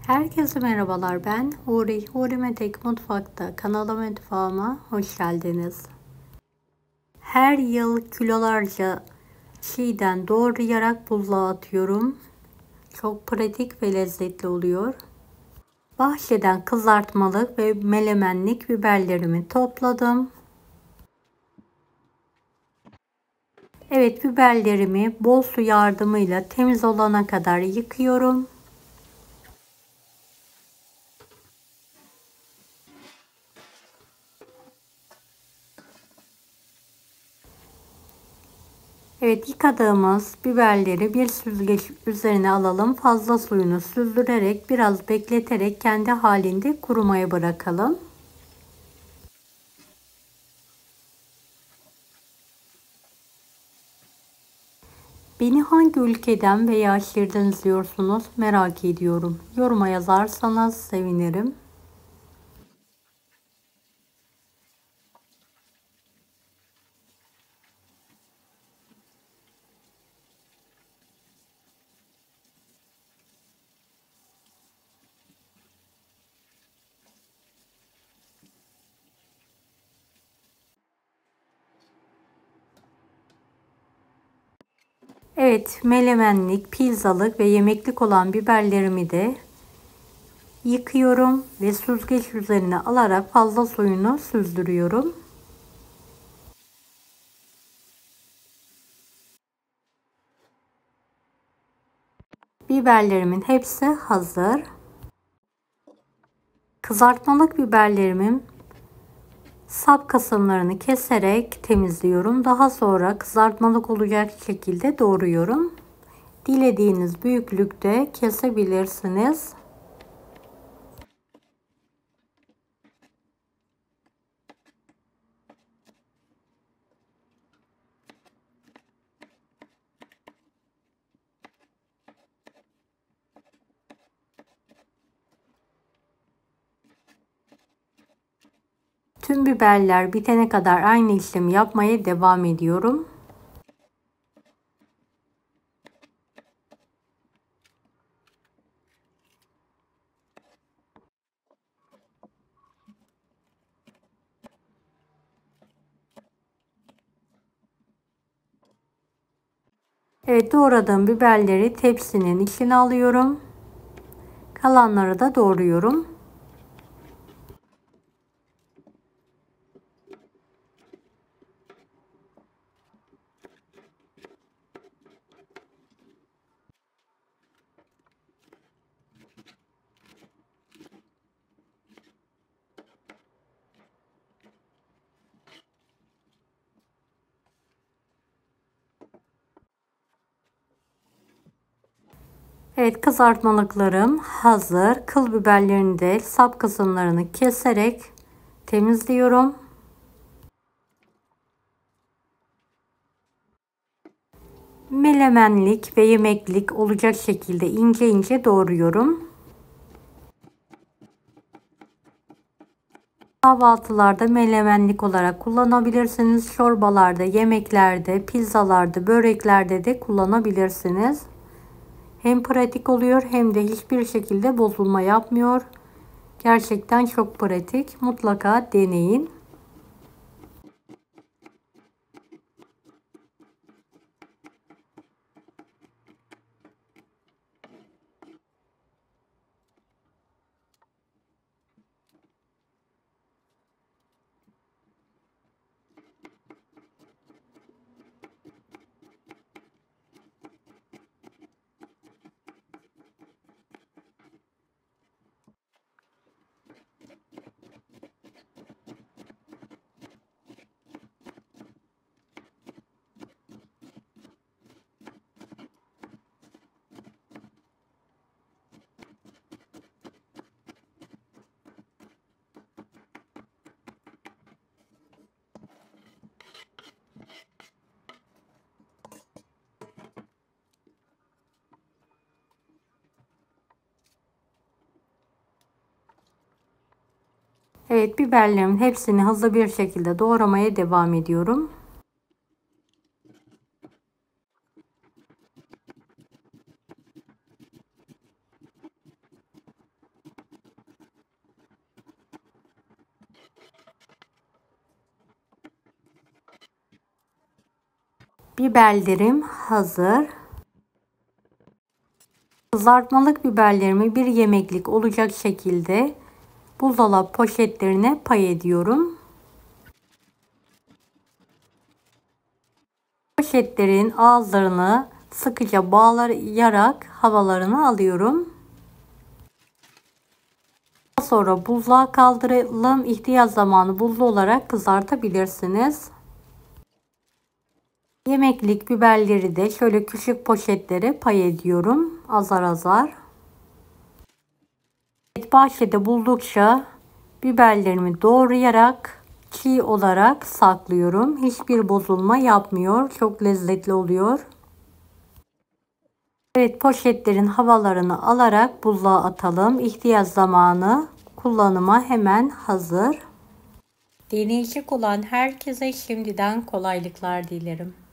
Herkese merhabalar, ben Huri. Huri Metek Mutfak'ta mutfağıma hoş geldiniz. Her yıl kilolarca çiğden doğrayarak buzluğa atıyorum. Çok pratik ve lezzetli oluyor. Bahçeden kızartmalık ve melemenlik biberlerimi topladım. Evet, biberlerimi bol su yardımıyla temiz olana kadar yıkıyorum. Evet, yıkadığımız biberleri bir süzgeç üzerine alalım. Fazla suyunu süzdürerek biraz bekleterek kendi halinde kurumaya bırakalım. Beni hangi ülkeden veya şehirden izliyorsunuz merak ediyorum. Yoruma yazarsanız sevinirim. Evet, melemenlik, pizzalık ve yemeklik olan biberlerimi de yıkıyorum ve süzgeç üzerine alarak fazla suyunu süzdürüyorum. Biberlerimin hepsi hazır. Kızartmalık biberlerimin sap kısımlarını keserek temizliyorum. Daha sonra kızartmalık olacak şekilde doğruyorum. Dilediğiniz büyüklükte kesebilirsiniz. Tüm biberler bitene kadar aynı işlemi yapmaya devam ediyorum. Evet, doğradığım biberleri tepsinin içine alıyorum. Kalanları da doğruyorum. Evet, kızartmalıklarım hazır. Kıl biberlerini de sap kısımlarını keserek temizliyorum. Melemenlik ve yemeklik olacak şekilde ince ince doğruyorum. Kahvaltılarda melemenlik olarak kullanabilirsiniz. Çorbalarda, yemeklerde, pizzalarda, böreklerde de kullanabilirsiniz. Hem pratik oluyor hem de hiçbir şekilde bozulma yapmıyor. Gerçekten çok pratik. Mutlaka deneyin. Evet, biberlerimin hepsini hızlı bir şekilde doğramaya devam ediyorum. Biberlerim hazır. Kızartmalık biberlerimi bir yemeklik olacak şekilde buzdolabı poşetlerine pay ediyorum. Poşetlerin ağızlarını sıkıca bağlayarak havalarını alıyorum. Daha sonra buzluğa kaldıralım. İhtiyaç zamanı buzlu olarak kızartabilirsiniz. Yemeklik biberleri de şöyle küçük poşetlere pay ediyorum. Azar azar. Bahçede buldukça biberlerimi doğrayarak çiğ olarak saklıyorum. Hiçbir bozulma yapmıyor. Çok lezzetli oluyor. Evet, poşetlerin havalarını alarak buzluğa atalım. İhtiyaç zamanı kullanıma hemen hazır. Deneyecek olan herkese şimdiden kolaylıklar dilerim.